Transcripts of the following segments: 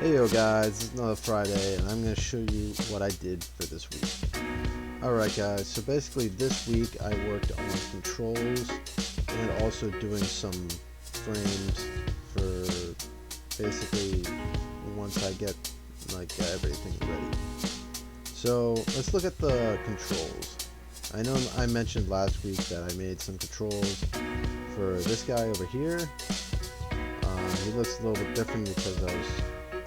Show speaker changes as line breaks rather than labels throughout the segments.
Hey yo guys, it's another Friday and I'm going to show you what I did for this week. Alright guys, so basically this week I worked on controls and also doing some frames for basically once I get like everything ready. So let's look at the controls. I know I mentioned last week that I made some controls for this guy over here. He looks a little bit different because I was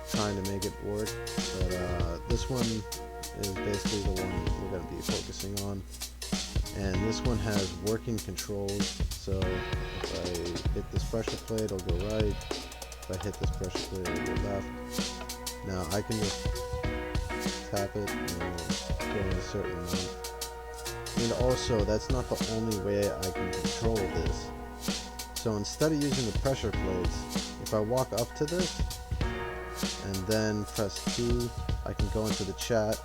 trying to make it work, but this one is basically the one we're going to be focusing on, and this one has working controls. So if I hit this pressure plate, it'll go right. If I hit this pressure plate, it'll go left. Now I can just tap it and go in a certain amount. And also, that's not the only way I can control this. So instead of using the pressure plates, if I walk up to this and then press 2, I can go into the chat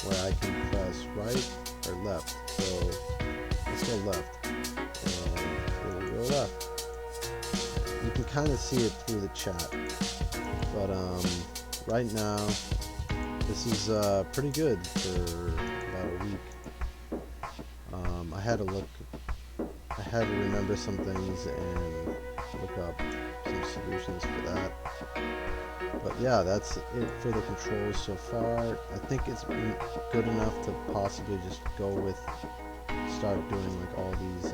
where I can press right or left. So let's go left, and it will go left. You can kind of see it through the chat, but right now this is pretty good for about a week. I had to remember some things and look up some solutions for that. But yeah, that's it for the controls so far. I think it's good enough to possibly just go with, start doing like all these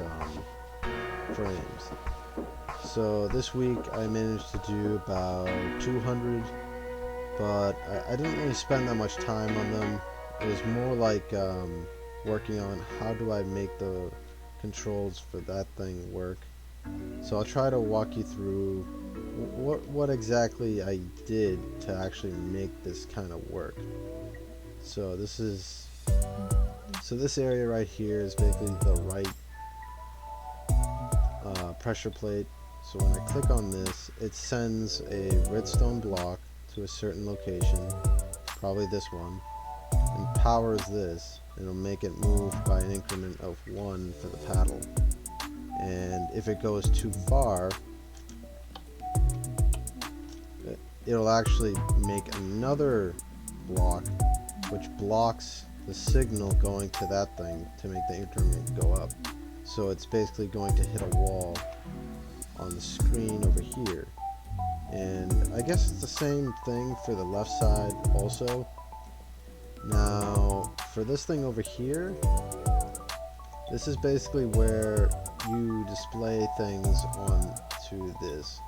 frames. So this week I managed to do about 200, but I didn't really spend that much time on them. It was more like working on how do I make the controls for that thing work. So I'll try to walk you through what exactly I did to actually make this kind of work. So this area right here is basically the right pressure plate. So when I click on this, it sends a redstone block to a certain location, probably this one, and powers this. It'll make it move by an increment of 1 for the paddle. And if it goes too far, it'll actually make another block which blocks the signal going to that thing to make the increment go up. So it's basically going to hit a wall on the screen over here. And I guess it's the same thing for the left side also. Now for this thing over here, this is basically where you display things onto this.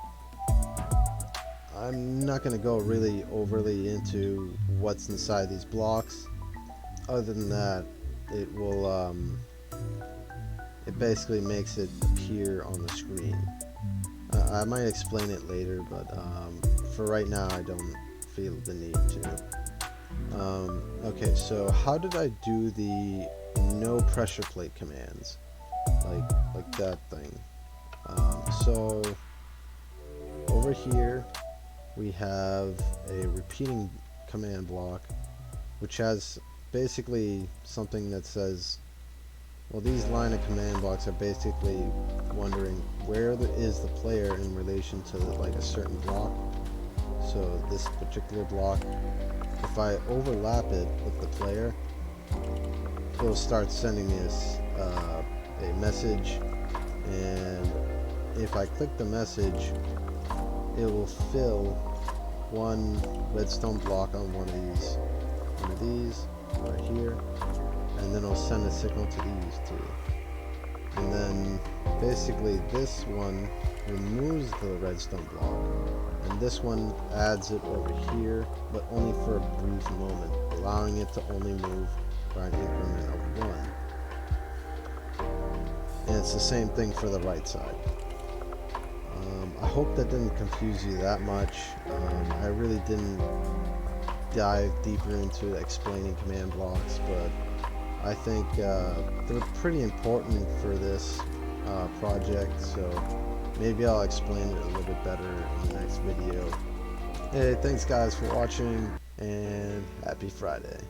I'm not going to go really overly into what's inside these blocks. Other than that, it will it basically makes it appear on the screen. I might explain it later, but for right now I don't feel the need to. Okay, so how did I do the no pressure plate commands, like that thing? So over here we have a repeating command block, which has basically something that says, well, these line of command blocks are basically wondering where is the player in relation to like a certain block. So this particular block, if I overlap it with the player, it'll start sending us a message, and if I click the message, it will fill one redstone block on one of these right here, and then it'll send a signal to these two. And then basically this one removes the redstone block, and this one adds it over here, but only for a brief moment, allowing it to only move by an increment of 1. And it's the same thing for the right side. I hope that didn't confuse you that much. I really didn't dive deeper into explaining command blocks, but I think they're pretty important for this project, so maybe I'll explain it a little bit better in the next video. Hey, thanks guys for watching, and happy Friday.